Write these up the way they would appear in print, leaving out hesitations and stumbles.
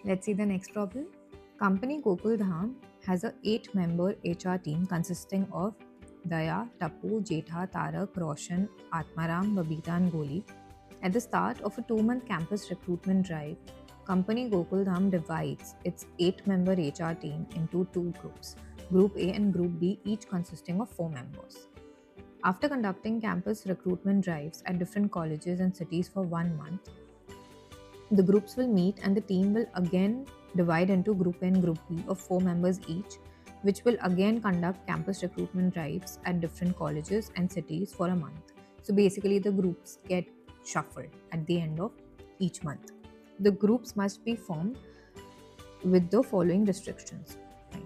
Let's see the next problem. Company Gokul Dham has a 8-member HR team consisting of Daya, Tapu, Jetha, Tarak, Roshan, Atmaram, Babita and Goli. At the start of a 2-month campus recruitment drive, Company Gokul Dham divides its 8-member HR team into two groups, Group A and Group B, each consisting of 4 members. After conducting campus recruitment drives at different colleges and cities for 1 month, the groups will meet and the team will again divide into Group A and Group B of 4 members each, which will again conduct campus recruitment drives at different colleges and cities for a month. So basically, the groups get shuffled at the end of each month. The groups must be formed with the following restrictions. Right.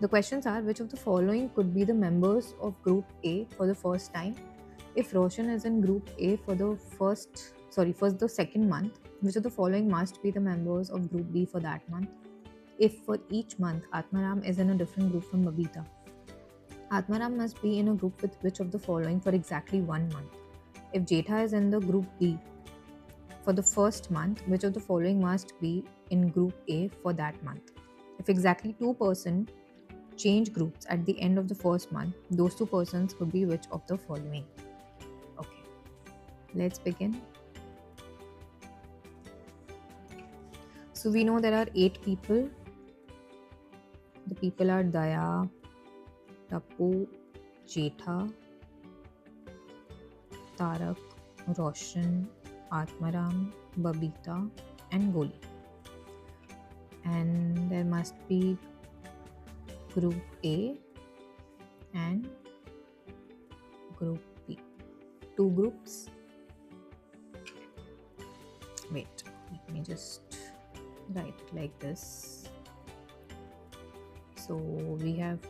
The questions are, which of the following could be the members of Group A for the first time? If Roshan is in Group A for the second month, which of the following must be the members of Group B for that month? If for each month Atmaram is in a different group from Babita, Atmaram must be in a group with which of the following for exactly 1 month? If Jetha is in the Group B for the first month, which of the following must be in Group A for that month? If exactly 2 persons change groups at the end of the first month, those 2 persons could be which of the following? Okay, let's begin. So we know there are 8 people. The people are Daya, Tapu, Jetha, Tarak, Roshan, Atmaram, Babita and Goli. And there must be Group A and Group B. 2 groups. Wait, let me just write it like this. So we have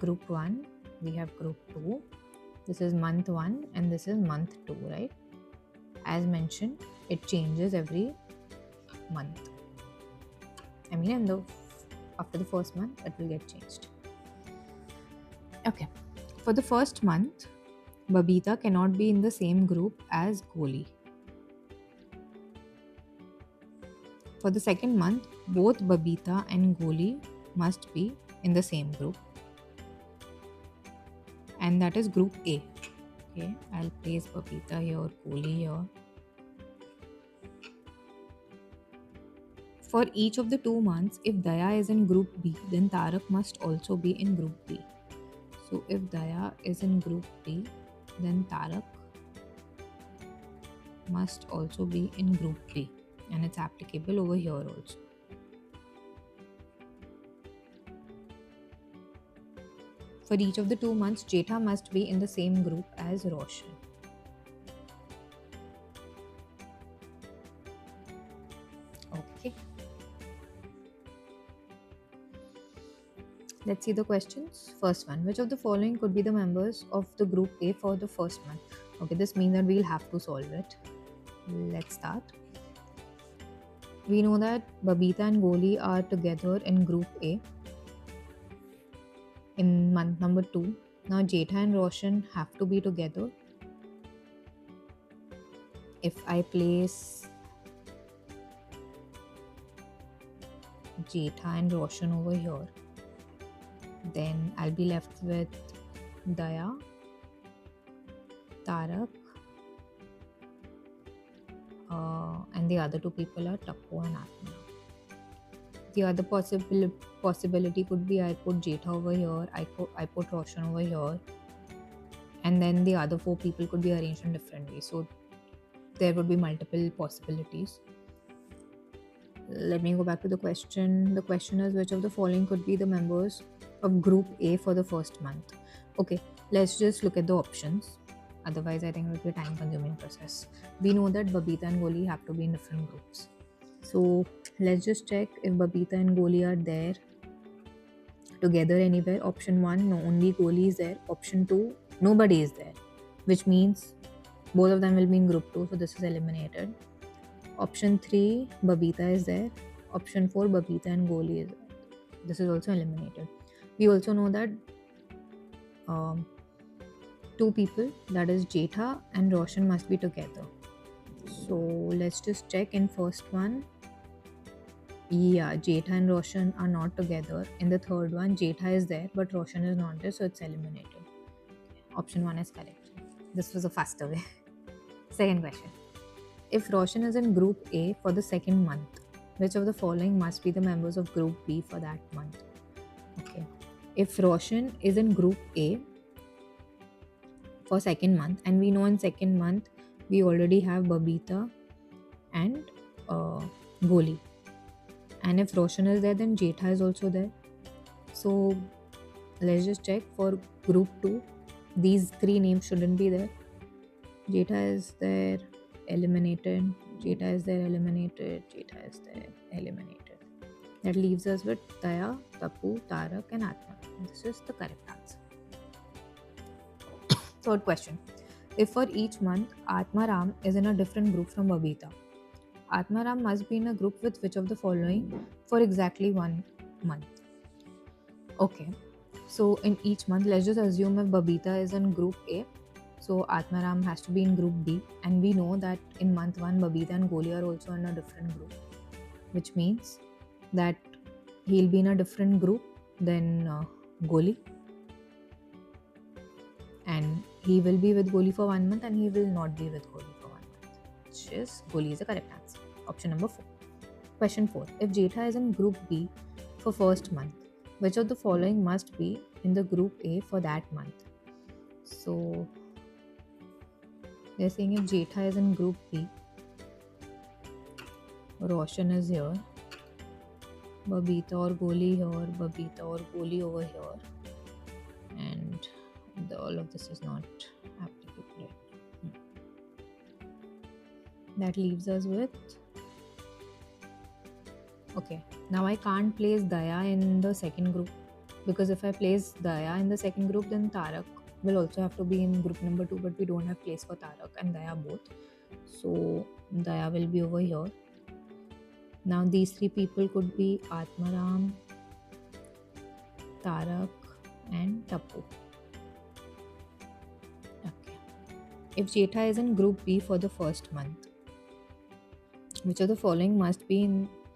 Group 1, we have Group 2. This is month 1 and this is month 2, right? As mentioned, it changes every month. I mean, after the first month, it will get changed. Okay. For the first month, Babita cannot be in the same group as Goli. For the second month, both Babita and Goli must be in the same group. And that is Group A. Okay, I'll place Babita here, Goli here. For each of the 2 months, if Daya is in Group B, then Tarak must also be in Group B. So if Daya is in Group B, then Tarak must also be in Group B. And it's applicable over here also. For each of the 2 months, Jetha must be in the same group as Roshan. Okay. Let's see the questions. First one, which of the following could be the members of the Group A for the first month? Okay, this means that we'll have to solve it. Let's start. We know that Babita and Goli are together in Group A in month number 2. Now Jetha and Roshan have to be together. If I place Jetha and Roshan over here, then I'll be left with Daya, Tarak, and the other 2 people are Tapu and Atma. The other possibility could be I put Jetha over here, I put Roshan over here, and then the other 4 people could be arranged in different ways. So there would be multiple possibilities. Let me go back to the question. The question is, which of the following could be the members of Group A for the first month? Okay, let's just look at the options. Otherwise, I think it will be a time-consuming process. We know that Babita and Goli have to be in different groups. So let's just check if Babita and Goli are there together anywhere. Option 1, no, only Goli is there. Option 2, nobody is there, which means both of them will be in Group 2. So this is eliminated. Option 3, Babita is there. Option 4, Babita and Goli is there. This is also eliminated. We also know that 2 people, that is Jetha and Roshan, must be together. So let's just check. In first one, yeah, Jetha and Roshan are not together. In the third one, Jetha is there, but Roshan is not there, so it's eliminated. Option 1 is correct. This was a faster way. Second question. If Roshan is in Group A for the second month, which of the following must be the members of Group B for that month? Okay. If Roshan is in Group A for second month, and we know in second month we already have Babita and Goli. And if Roshan is there, then Jetha is also there. So let's just check for Group 2. These three names shouldn't be there. Jetha is there, eliminated. Jetha is there, eliminated. Jetha is there, eliminated. That leaves us with Daya, Tapu, Tarak, and Atma. This is the correct answer. Third question. If for each month Atma Ram is in a different group from Babita, Atma Ram must be in a group with which of the following for exactly 1 month? Okay. So in each month, let's just assume if Babita is in group A, so Atmaram has to be in group B, and we know that in month 1 Babita and Goli are also in a different group, which means that he'll be in a different group than Goli, and he will be with Goli for 1 month and he will not be with Goli for 1 month, which is Goli is the correct answer. Option number 4. Question 4. If Jetha is in group B for first month, which of the following must be in the group A for that month? So they're saying if Jetha is in group B, Roshan is here, Babita or Goli here, Babita or Goli over here, and all of this is not applicable. That leaves us with, okay, now I can't place Daya in the second group, because if I place Daya in the second group, then Tarak will also have to be in group number 2, but we don't have place for Tarak and Daya both. So Daya will be over here. Now these three people could be Atmaram, Tarak, and Tapu. Okay. If Jetha is in group B for the first month, which of the following must be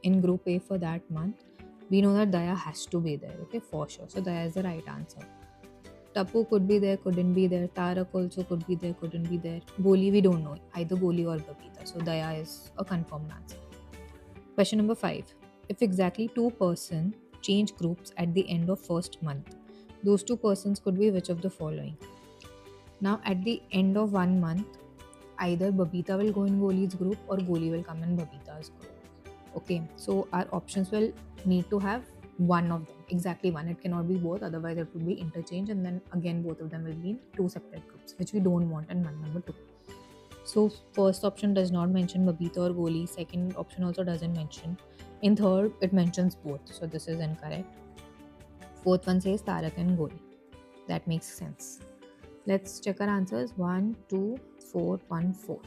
in group A for that month? We know that Daya has to be there, okay, for sure. So Daya is the right answer. Tapu could be there, couldn't be there. Tarak also could be there, couldn't be there. Goli, we don't know. Either Goli or Babita. So Daya is a confirmed answer. Question number 5. If exactly 2 persons change groups at the end of first month, those 2 persons could be which of the following? Now at the end of 1 month, either Babita will go in Goli's group or Goli will come in Babita's group. Okay, so our options will need to have one of them, exactly one. It cannot be both, otherwise it would be interchange, and then again both of them will be in 2 separate groups, which we don't want in month number 2. So first option does not mention Babita or Goli. Second option also doesn't mention. In third, it mentions both. So this is incorrect. Fourth one says Tarak and Goli. That makes sense. Let's check our answers. 1, 2, 4, 1, 4.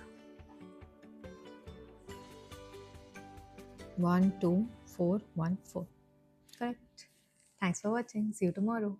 1, 2, 4, 1, 4. Correct. Thanks for watching. See you tomorrow.